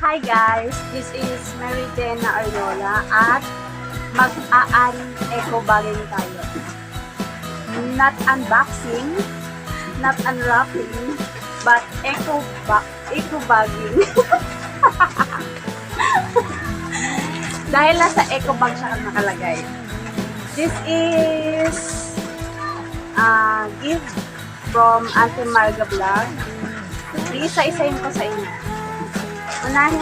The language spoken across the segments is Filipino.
Hi guys, this is Mary Jena Ariola at mag-eco bagging tayo. Not unboxing, not unwrapping, but eco bagging. Dahil nasa eco bag siya nakalagay. This is a gift from Auntie Marga Vlog. Iisa-isayin ko sa inyo. Unahin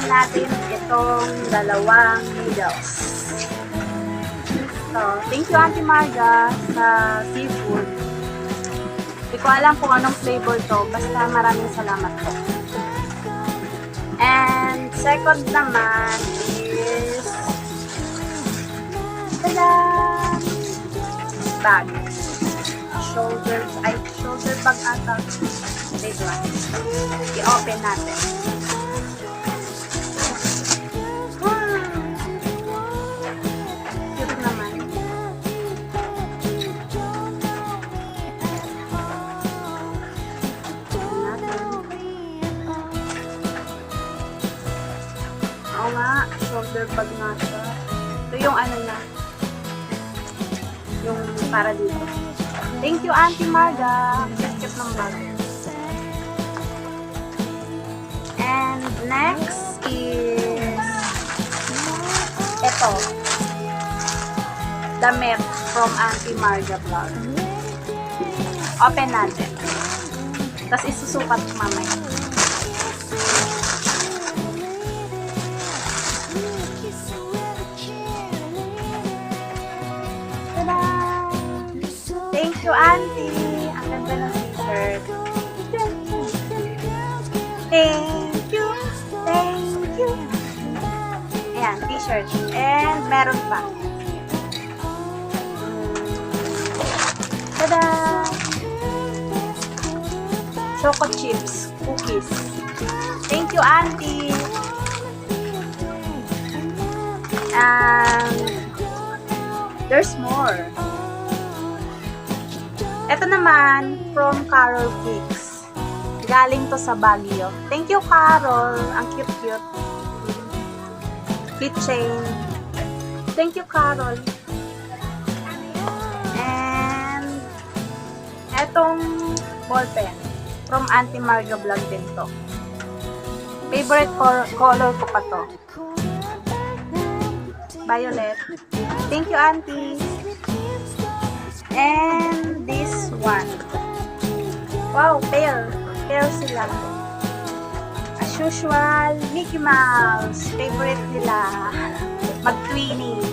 natin itong dalawang noodles. So, thank you Auntie Marga sa seafood. Hindi ko alam kung anong flavor to, basta maraming salamat po. And second naman is tada! Bag. Shoulder bag ata. Diba? I-open natin. Cute naman. Oo nga, shoulder bag nga siya. Ito yung ano na. Yung para dito. Thank you, Auntie Marga. Cute ng bag. And next is ito. Damit from Auntie Marga Vlog. Open natin. Tapos isusukat mamaya. Tada! Thank you, Auntie. Ang ganda ng t-shirt. Thank you. Ayan, t-shirt. And meron pa. Tada! Choco chips, cookies. Thank you, Auntie. And there's more. Ito naman, from Carol Cakes. Galing to sa Baguio. Thank you, Carol. Ang cute-cute. Keychain. Thank you, Carol. And etong ballpen. From Auntie Marga Vlog din to. Favorite color ko pa to. Violet. Thank you, Auntie. And this one. Wow, pair sila. As usual, Mickey Mouse. Favorite nila. Mag-twinning.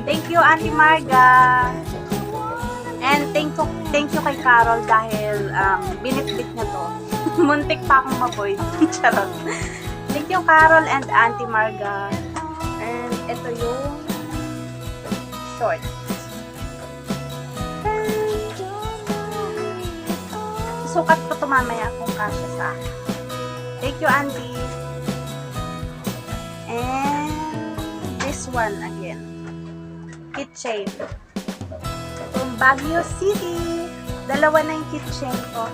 Thank you, Auntie Marga. And thank you kay Carol dahil binitbit niya to. Muntik pa akong maboy. Charot. Thank you, Carol and Auntie Marga. And ito yung short. Sukat ko ito mamaya kung kasya sa akin. Thank you, Auntie. And this one again. Keychain. From Baguio City. Dalawa na yung keychain ko.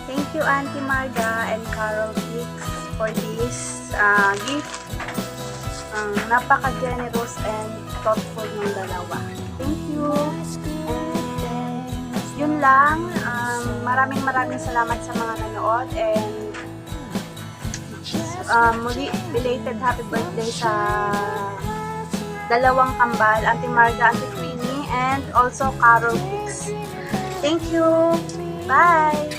Thank you, Auntie Marga and Carol Cakes for this gift. Napaka-generous and thoughtful ng dalawa. Thank you. Yun lang, maraming salamat sa mga nanood and muli belated happy birthday sa dalawang kambal, Auntie Marga, Auntie Queenie, and also Carol Cakes. Thank you. Bye.